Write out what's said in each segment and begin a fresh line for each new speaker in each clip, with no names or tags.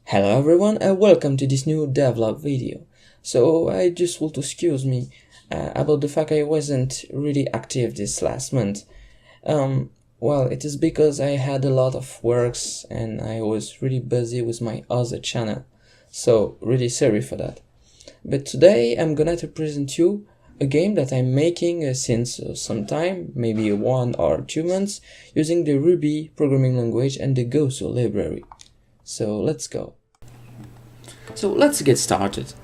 Hello everyone and welcome to this new devlog video. So I just want to excuse me about the fact I wasn't really active this last month. Well, it is because I had a lot of works and I was really busy with my other channel. So really sorry for that. But today I'm gonna to present you a game that I'm making since some time, maybe 1 or 2 months, using the Ruby programming language and the Gozo library. So let's go. So let's get started.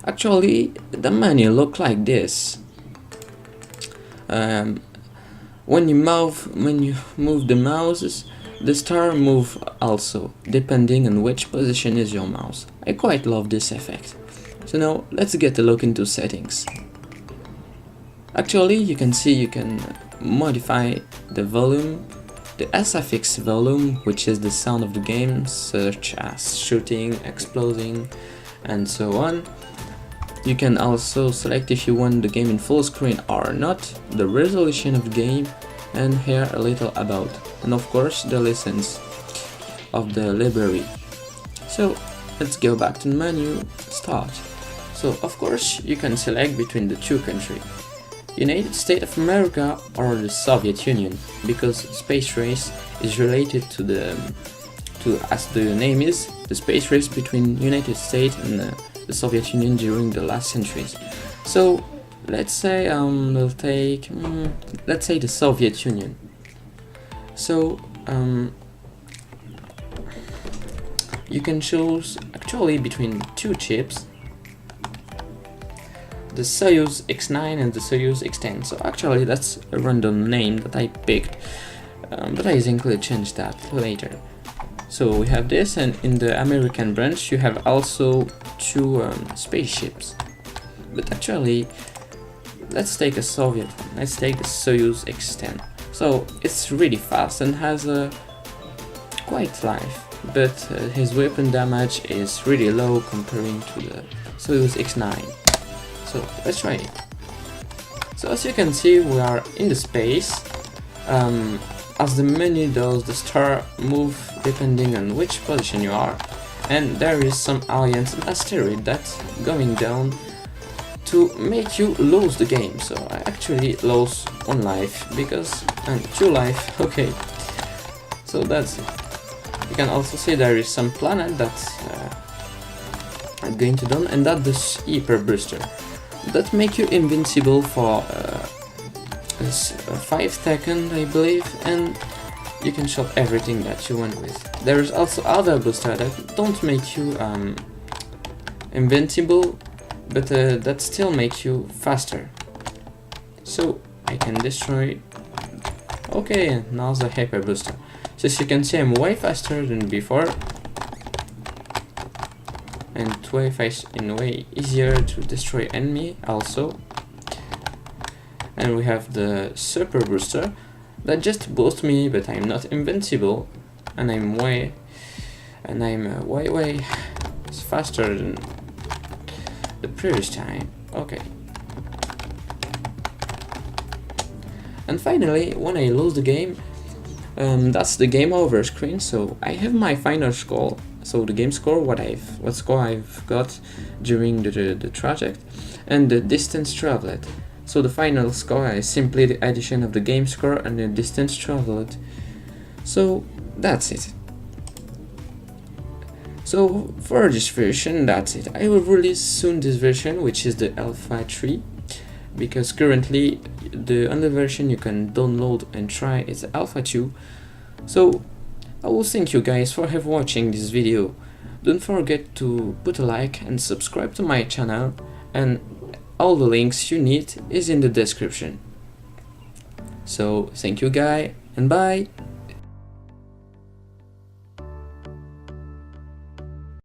Actually, the menu look like this. When you move the mouses, the star move also, depending on which position is your mouse. I quite love this effect. So now let's get a look into settings. Actually, you can see you can modify the volume, the SFX volume, which is the sound of the game, such as shooting, exploding, and so on. You can also select if you want the game in full screen or not, the resolution of the game, and here a little about, and of course the license of the library. So let's go back to the menu, start. So of course you can select between the two countries, United States of America or the Soviet Union, because SpaceRace is related to as the name is, the space race between United States and the Soviet Union during the last centuries. So let's say we'll take let's say the Soviet Union. So you can choose actually between two chips, the Soyuz X9 and the Soyuz X10. So actually that's a random name that I picked, but I think we'll change that later. So we have this, and in the American branch you have also two spaceships. But actually, let's take a Soviet one. Let's take the Soyuz X10. So it's really fast and has a quite life, but his weapon damage is really low comparing to the Soyuz X9. So let's try it. So as you can see, we are in the space. As the menu does, the star move depending on which position you are, and there is some aliens and asteroid that's going down to make you lose the game. So I actually lost 1 life and 2 life. Okay, so that's it. You can also see there is some planet that's I'm going to done, and that's the hyper booster that make you invincible for 5 seconds, I believe, and you can shot everything that you want with. There is also other booster that don't make you invincible, but that still make you faster. So I can destroy. Okay, now the hyper booster. So as you can see, I'm way faster than before, and way easier to destroy enemy also. And we have the super booster that just boosts me, but I'm not invincible, and I'm way faster than the previous time. Okay. And finally, when I lose the game, that's the game over screen. So I have my final score. So the game score, what score I've got during the project, and the distance traveled. So the final score is simply the addition of the game score and the distance traveled. So that's it. So for this version, that's it. I will release soon this version, which is the Alpha 3, because currently the only version you can download and try is Alpha 2. So I will thank you guys for watching this video. Don't forget to put a like and subscribe to my channel, and all the links you need is in the description. So thank you guys, and bye!